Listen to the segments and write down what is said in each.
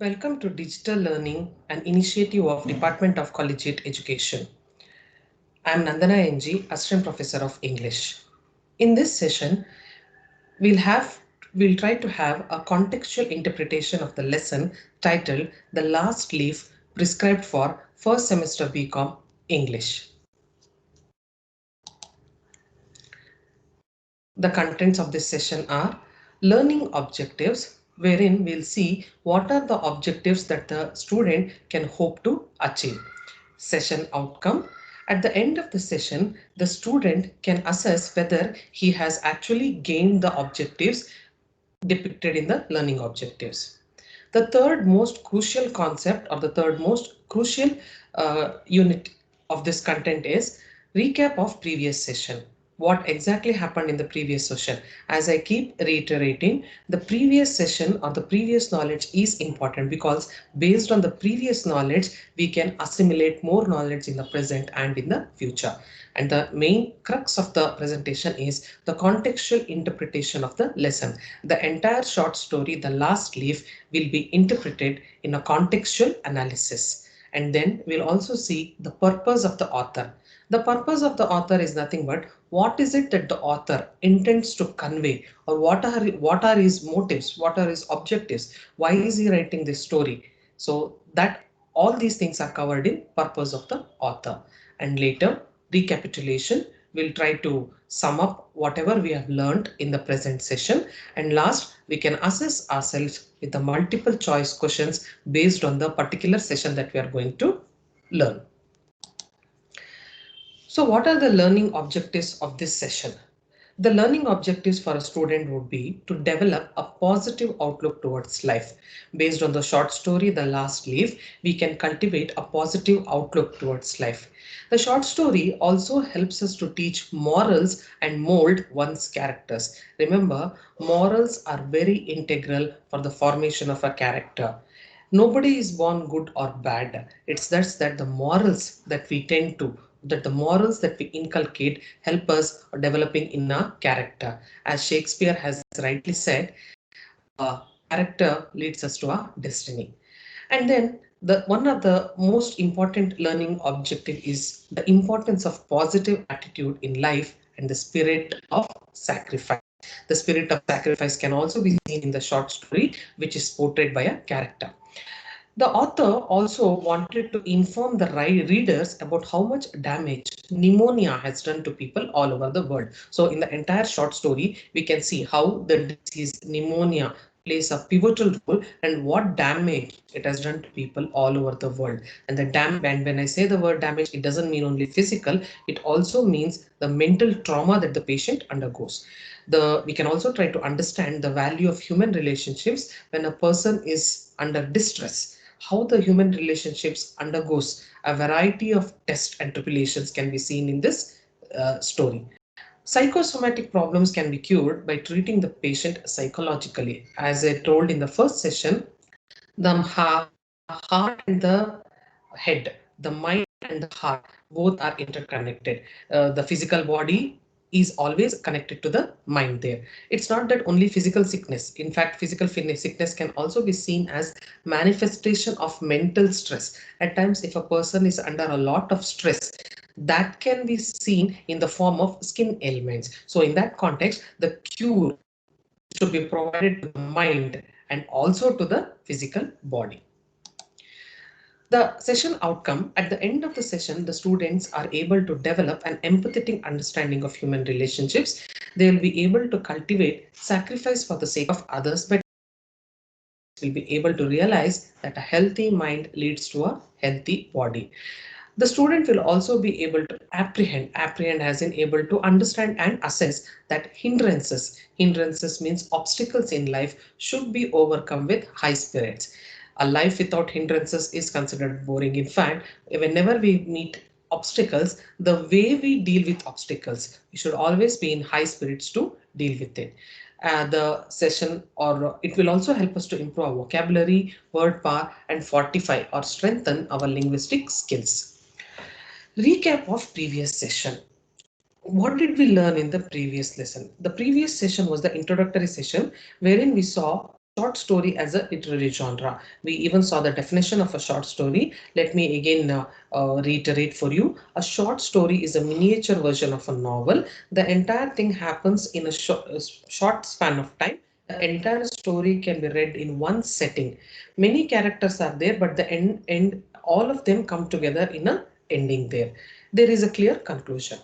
Welcome to Digital Learning, an initiative of Department of Collegiate Education. I am Nandana NG, Assistant Professor of English. In this session, we'll try to have a contextual interpretation of the lesson titled The Last Leaf prescribed for first semester BCom English. The contents of this session are learning objectives, wherein we'll see what are the objectives that the student can hope to achieve. Session outcome. At the end of the session, the student can assess whether he has actually gained the objectives depicted in the learning objectives. The third most crucial concept, or the third most crucial unit of this content is recap of previous session. What exactly happened in the previous session? As I keep reiterating, the previous session or the previous knowledge is important because based on the previous knowledge, we can assimilate more knowledge in the present and in the future. And the main crux of the presentation is the contextual interpretation of the lesson. The entire short story, The Last Leaf, will be interpreted in a contextual analysis. And then we'll also see the purpose of the author. The purpose of the author is nothing but what is it that the author intends to convey, or what are his motives, what are his objectives, why is he writing this story. So that all these things are covered in purpose of the author. And later, recapitulation, we'll try to sum up whatever we have learned in the present session. And last, we can assess ourselves with the multiple choice questions based on the particular session that we are going to learn. So what are the learning objectives of this session? The learning objectives for a student would be to develop a positive outlook towards life. Based on the short story, The Last Leaf, we can cultivate a positive outlook towards life. The short story also helps us to teach morals and mold one's characters. Remember, morals are very integral for the formation of a character. Nobody is born good or bad. It's just that the morals that we inculcate help us developing in a character. As Shakespeare has rightly said, character leads us to our destiny. And then the one of the most important learning objective is the importance of positive attitude in life and the spirit of sacrifice. The spirit of sacrifice can also be seen in the short story, which is portrayed by a character. The author also wanted to inform the readers about how much damage pneumonia has done to people all over the world. So in the entire short story, we can see how the disease pneumonia plays a pivotal role and what damage it has done to people all over the world. And and when I say the word damage, it doesn't mean only physical, it also means the mental trauma that the patient undergoes. We can also try to understand the value of human relationships when a person is under distress. How the human relationships undergoes a variety of tests and tribulations can be seen in this story. Psychosomatic problems can be cured by treating the patient psychologically. As I told in the first session, the heart and the head, the mind and the heart, both are interconnected. The physical body is always connected to the mind there. It's not that only physical sickness. In fact, physical sickness can also be seen as manifestation of mental stress. At times, if a person is under a lot of stress, that can be seen in the form of skin ailments. So in that context, the cure should be provided to the mind and also to the physical body. The session outcome, at the end of the session, the students are able to develop an empathetic understanding of human relationships. They will be able to cultivate sacrifice for the sake of others, but will be able to realize that a healthy mind leads to a healthy body. The student will also be able to apprehend as in able to understand and assess that hindrances means obstacles in life should be overcome with high spirits. A life without hindrances is considered boring. In fact, whenever we meet obstacles, the way we deal with obstacles, we should always be in high spirits to deal with it. The session or it will also help us to improve our vocabulary, word power, and fortify or strengthen our linguistic skills. Recap of previous session. What did we learn in the previous lesson? The previous session was the introductory session wherein we saw short story as a literary genre. We even saw the definition of a short story. Let me again reiterate for you. A short story is a miniature version of a novel. The entire thing happens in a short span of time. The entire story can be read in one setting. Many characters are there, but the end all of them come together in a ending there. There is a clear conclusion.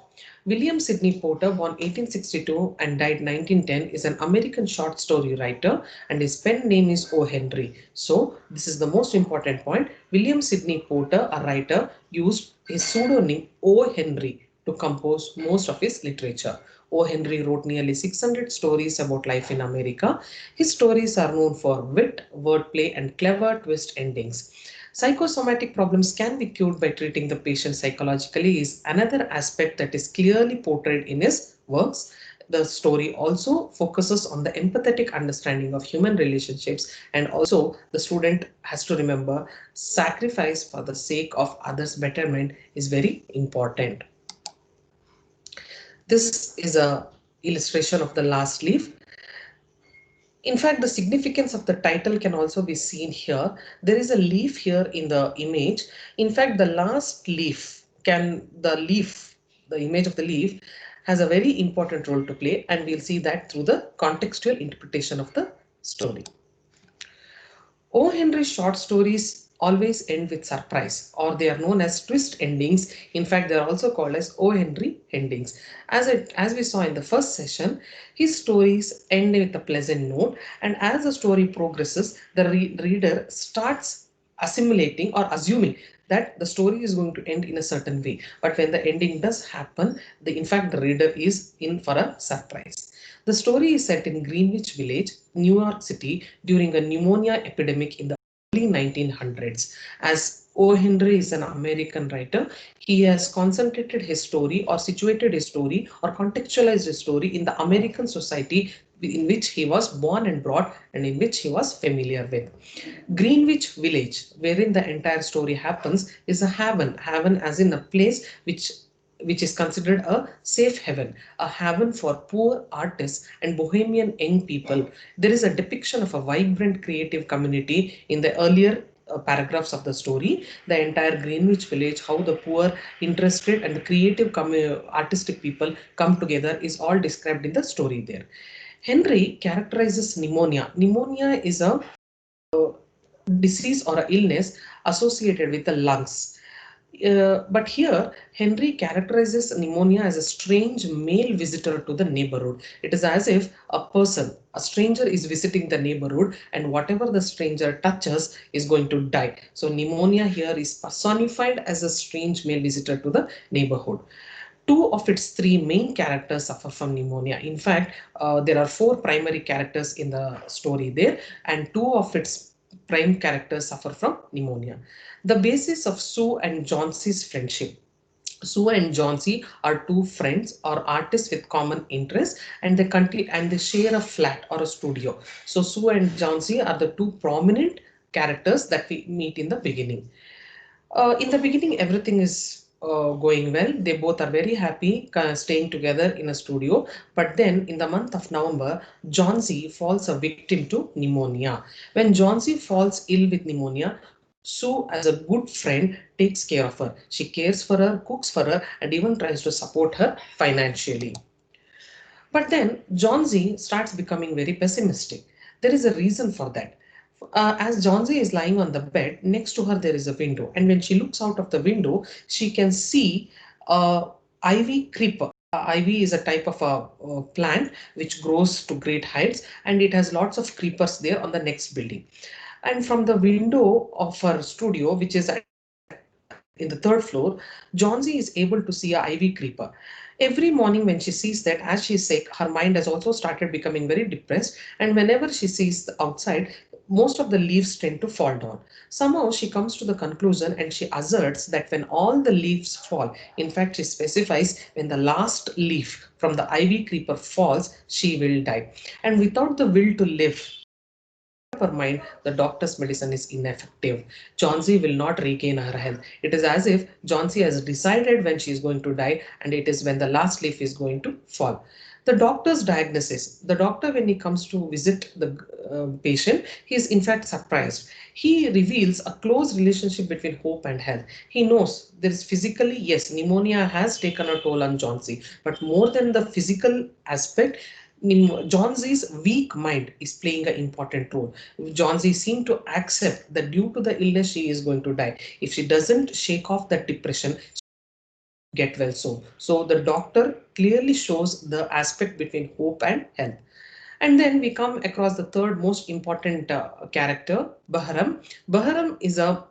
William Sidney Porter, born 1862 and died 1910, is an American short story writer, and his pen name is O. Henry. So, this is the most important point. William Sidney Porter, a writer, used his pseudonym O. Henry to compose most of his literature. O. Henry wrote nearly 600 stories about life in America. His stories are known for wit, wordplay, and clever twist endings. Psychosomatic problems can be cured by treating the patient psychologically is another aspect that is clearly portrayed in his works. The story also focuses on the empathetic understanding of human relationships, and also the student has to remember sacrifice for the sake of others' betterment is very important. This is a illustration of the last leaf. In fact, the significance of the title can also be seen here. There is a leaf here in the image. In fact, the last leaf the image of the leaf has a very important role to play, and we'll see that through the contextual interpretation of the story. O. Henry's short stories always end with surprise, or they are known as twist endings. In fact, they are also called as O. Henry endings. As we saw in the first session, his stories end with a pleasant note, and as the story progresses, the reader starts assimilating or assuming that the story is going to end in a certain way. But when the ending does happen, in fact, the reader is in for a surprise. The story is set in Greenwich Village, New York City, during a pneumonia epidemic in the early 1900s. As O. Henry is an American writer, he has concentrated his story or situated his story or contextualized his story in the American society in which he was born and brought and in which he was familiar with. Greenwich Village, wherein the entire story happens, is a haven as in a place which is considered a safe haven for poor artists and bohemian young people. There is a depiction of a vibrant creative community in the earlier paragraphs of the story. The entire Greenwich Village, how the poor, interested, and the creative artistic people come together is all described in the story there. Henry characterizes pneumonia. Pneumonia is a disease or a illness associated with the lungs. But here, Henry characterizes pneumonia as a strange male visitor to the neighborhood. It is as if a stranger is visiting the neighborhood, and whatever the stranger touches is going to die. So, pneumonia here is personified as a strange male visitor to the neighborhood. Two of its three main characters suffer from pneumonia. In fact, there are four primary characters in the story there, and two of its prime characters suffer from pneumonia. The basis of Sue and Johnson's friendship. Sue and Johnsy are two friends or artists with common interests, and they share a flat or a studio. So Sue and Johnsy are the two prominent characters that we meet in the beginning. In the beginning, everything is going well. They both are very happy staying together in a studio. But then, in the month of November, Johnsy falls a victim to pneumonia. When Johnsy falls ill with pneumonia, Sue, as a good friend, takes care of her. She cares for her, cooks for her, and even tries to support her financially. But then Johnsy starts becoming very pessimistic. There is a reason for that. As Johnsy is lying on the bed, next to her there is a window, and when she looks out of the window, she can see a ivy creeper. Ivy is a type of a plant which grows to great heights, and it has lots of creepers there on the next building. And from the window of her studio, which is in the third floor, Johnsy is able to see a ivy creeper. Every morning when she sees that, as she is sick, her mind has also started becoming very depressed, and whenever she sees the outside, most of the leaves tend to fall down. Somehow she comes to the conclusion and she asserts that when all the leaves fall, in fact she specifies when the last leaf from the ivy creeper falls, she will die. And without the will to live, her mind, the doctor's medicine is ineffective. Johnsy will not regain her health. It is as if Johnsy has decided when she is going to die, and it is when the last leaf is going to fall. The doctor's diagnosis. The doctor, when he comes to visit the patient, he is in fact surprised. He reveals a close relationship between hope and health. He knows there is physically, yes, pneumonia has taken a toll on Johnsy, but more than the physical aspect, Johnson's weak mind is playing an important role. Johnson seemed to accept that due to the illness she is going to die. If she doesn't shake off that depression, get well soon. So the doctor clearly shows the aspect between hope and health. And then we come across the third most important character, Bahram. Bahram is a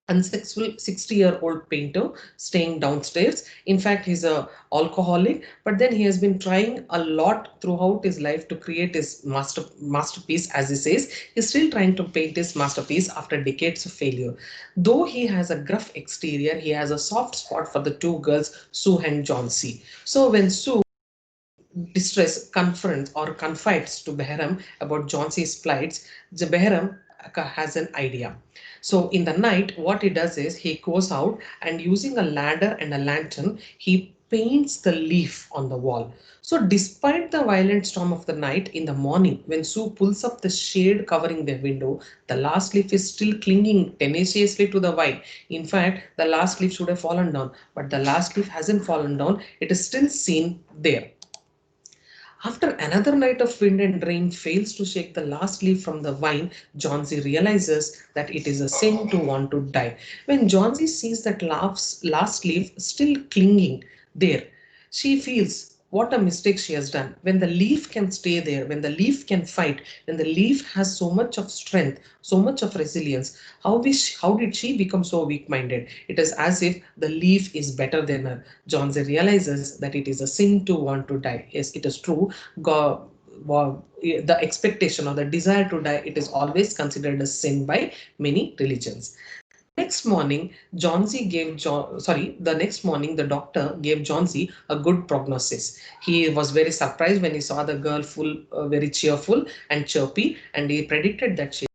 unsuccessful 60-year-old painter staying downstairs. In fact, he's a alcoholic, but then he has been trying a lot throughout his life to create his masterpiece, as he says. He's still trying to paint his masterpiece after decades of failure. Though he has a gruff exterior, he has a soft spot for the two girls, Sue and John C. So when Sue distress confronts or confides to Behram about Johnson's plights, the Behram has an idea. So in the night, what he does is he goes out and using a ladder and a lantern, he paints the leaf on the wall. So despite the violent storm of the night, in the morning, when Sue pulls up the shade covering the window, the last leaf is still clinging tenaciously to the vine. In fact, the last leaf should have fallen down, but the last leaf hasn't fallen down. It is still seen there. After another night of wind and rain fails to shake the last leaf from the vine, Johnsy realizes that it is a sin to want to die. When Johnsy sees that last leaf still clinging there, she feels what a mistake she has done. When the leaf can stay there, when the leaf can fight, when the leaf has so much of strength, so much of resilience, how did she become so weak minded? It is as if the leaf is better than her. Johnsy realizes that it is a sin to want to die. Yes, it is true. God, the expectation or the desire to die, it is always considered a sin by many religions. Next morning, the next morning, the doctor gave Johnsy a good prognosis. He was very surprised when he saw the girl very cheerful and chirpy, and he predicted that she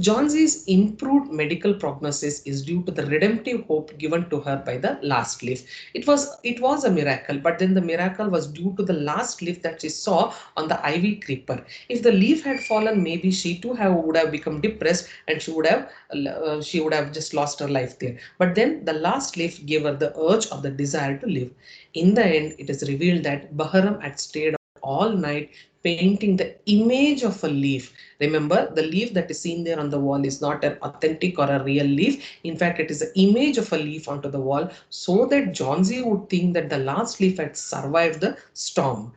Johnson's improved medical prognosis is due to the redemptive hope given to her by the last leaf. It was a miracle, but then the miracle was due to the last leaf that she saw on the ivy creeper. If the leaf had fallen, maybe she too would have become depressed and she would have just lost her life there. But then the last leaf gave her the urge or the desire to live. In the end, it is revealed that Baharam had stayed all night painting the image of a leaf. Remember, the leaf that is seen there on the wall is not an authentic or a real leaf. In fact, it is the image of a leaf onto the wall so that Johnsy would think that the last leaf had survived the storm.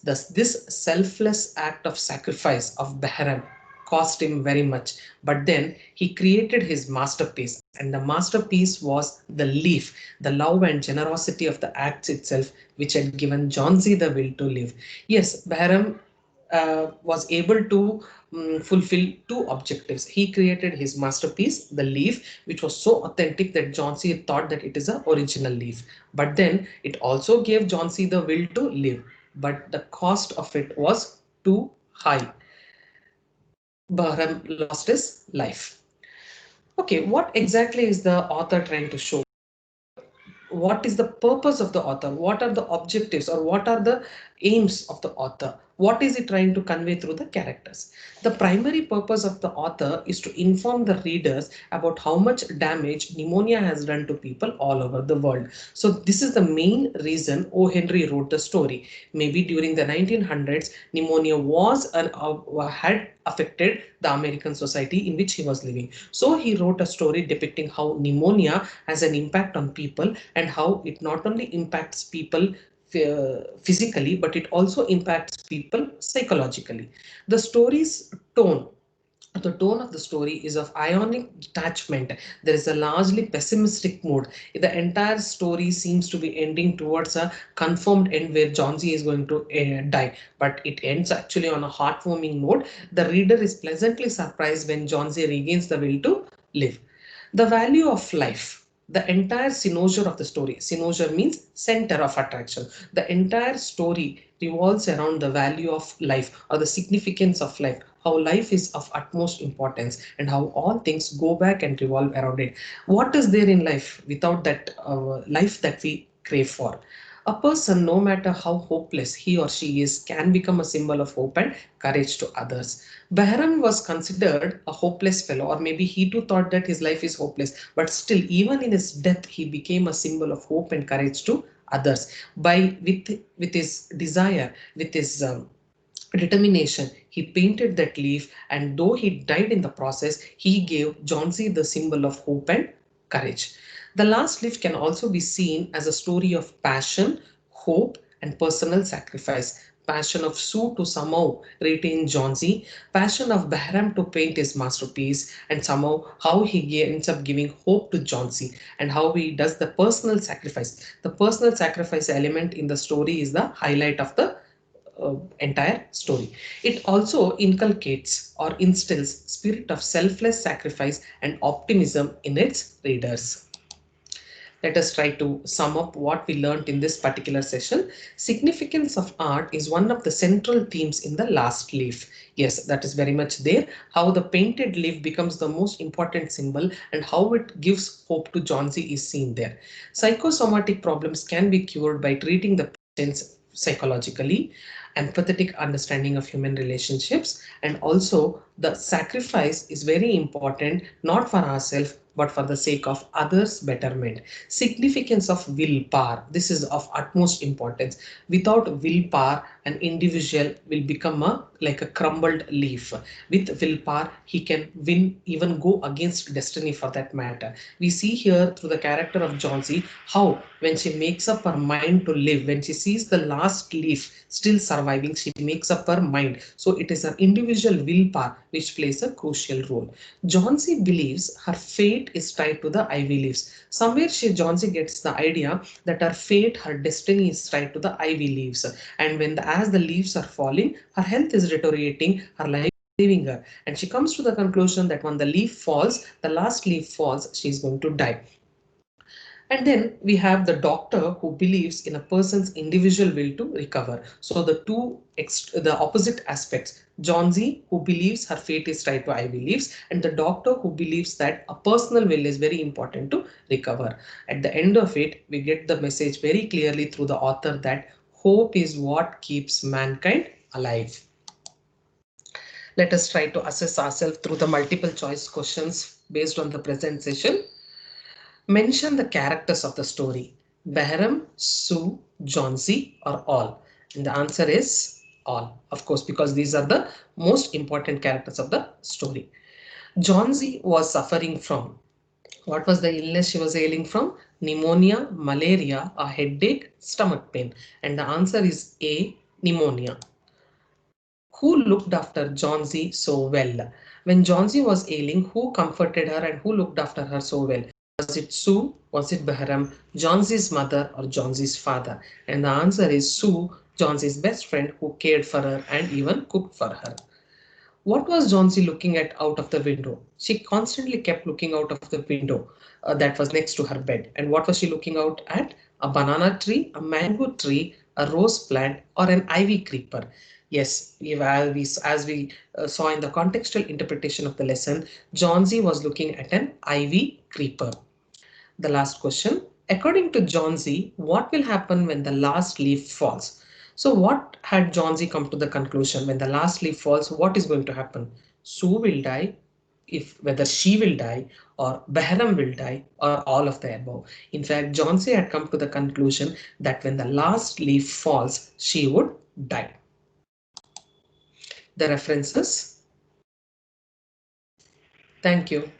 Thus, this selfless act of sacrifice of Behram cost him very much. But then he created his masterpiece, and the masterpiece was the leaf, the love and generosity of the acts itself, which had given Johnsy the will to live. Yes, Behram was able to fulfill two objectives. He created his masterpiece, the leaf, which was so authentic that Johnsy thought that it is an original leaf. But then it also gave Johnsy the will to live. But the cost of it was too high. Bahram lost his life. Okay, what exactly is the author trying to show? What is the purpose of the author? What are the objectives or what are the aims of the author? What is he trying to convey through the characters? The primary purpose of the author is to inform the readers about how much damage pneumonia has done to people all over the world. So this is the main reason O. Henry wrote the story. Maybe during the 1900s, pneumonia had affected the American society in which he was living. So he wrote a story depicting how pneumonia has an impact on people and how it not only impacts people physically, but it also impacts people psychologically. The story's tone the tone of the story is of ionic detachment. There is a largely pessimistic mood. The entire story seems to be ending towards a confirmed end where Johnsy is going to die, but it ends actually on a heartwarming note. The reader is pleasantly surprised when Johnsy regains the will to live. The value of life. The entire cynosure of the story. Cynosure means center of attraction. The entire story revolves around the value of life or the significance of life, how life is of utmost importance and how all things go back and revolve around it. What is there in life without that life that we crave for? A person, no matter how hopeless he or she is, can become a symbol of hope and courage to others. Bahram was considered a hopeless fellow, or maybe he too thought that his life is hopeless, but still, even in his death, he became a symbol of hope and courage to others by with his desire, with his determination. He painted that leaf, and though he died in the process, he gave Johnsy the symbol of hope and courage. The last leaf can also be seen as a story of passion, hope, and personal sacrifice. Passion of Sue to somehow retain Johnsy, passion of Bahram to paint his masterpiece, and somehow how he ends up giving hope to Johnsy, and how he does the personal sacrifice. The personal sacrifice element in the story is the highlight of the entire story. It also inculcates or instills spirit of selfless sacrifice and optimism in its readers. Let us try to sum up what we learned in this particular session. Significance of art is one of the central themes in the last leaf. Yes, that is very much there. How the painted leaf becomes the most important symbol and how it gives hope to Johnsy is seen there. Psychosomatic problems can be cured by treating the patients psychologically, empathetic understanding of human relationships, and also the sacrifice is very important, not for ourselves but for the sake of others' betterment. Significance of willpower. This is of utmost importance. Without willpower, an individual will become like a crumbled leaf. With willpower, he can win, even go against destiny for that matter. We see here through the character of Johnsy how when she makes up her mind to live, when she sees the last leaf still surviving, she makes up her mind. So it is her individual willpower which plays a crucial role. Johnsy believes her fate is tied to the ivy leaves. Somewhere Johnsy gets the idea that her fate, her destiny is tied to the ivy leaves. And as the leaves are falling, her health is deteriorating, her life is leaving her. And she comes to the conclusion that when the leaf falls, the last leaf falls, she is going to die. And then we have the doctor who believes in a person's individual will to recover. So the opposite aspects. Johnsy, who believes her fate is tied to ivy leaves, and the doctor who believes that a personal will is very important to recover. At the end of it, we get the message very clearly through the author that hope is what keeps mankind alive. Let us try to assess ourselves through the multiple choice questions based on the present session. Mention the characters of the story. Behram, Sue, Johnsy, or all? And the answer is all, of course, because these are the most important characters of the story. Johnsy was suffering from, what was the illness she was ailing from? Pneumonia, malaria, a headache, stomach pain. And the answer is A, pneumonia. Who looked after Johnsy so well? When Johnsy was ailing, who comforted her and who looked after her so well? Was it Sue? Was it Bahram? Johnsy's mother or Johnsy's father? And the answer is Sue, Johnsy's best friend who cared for her and even cooked for her. What was Johnsy looking at out of the window? She constantly kept looking out of the window that was next to her bed. And what was she looking out at? A banana tree, a mango tree, a rose plant, or an ivy creeper? Yes, as we saw in the contextual interpretation of the lesson, Johnsy was looking at an ivy creeper. The last question. According to Johnsy, what will happen when the last leaf falls? So what had Johnsy come to the conclusion? When the last leaf falls, what is going to happen? Sue will die, if whether she will die, or Behram will die, or all of the above. In fact, Johnsy had come to the conclusion that when the last leaf falls, she would die. The references. Thank you.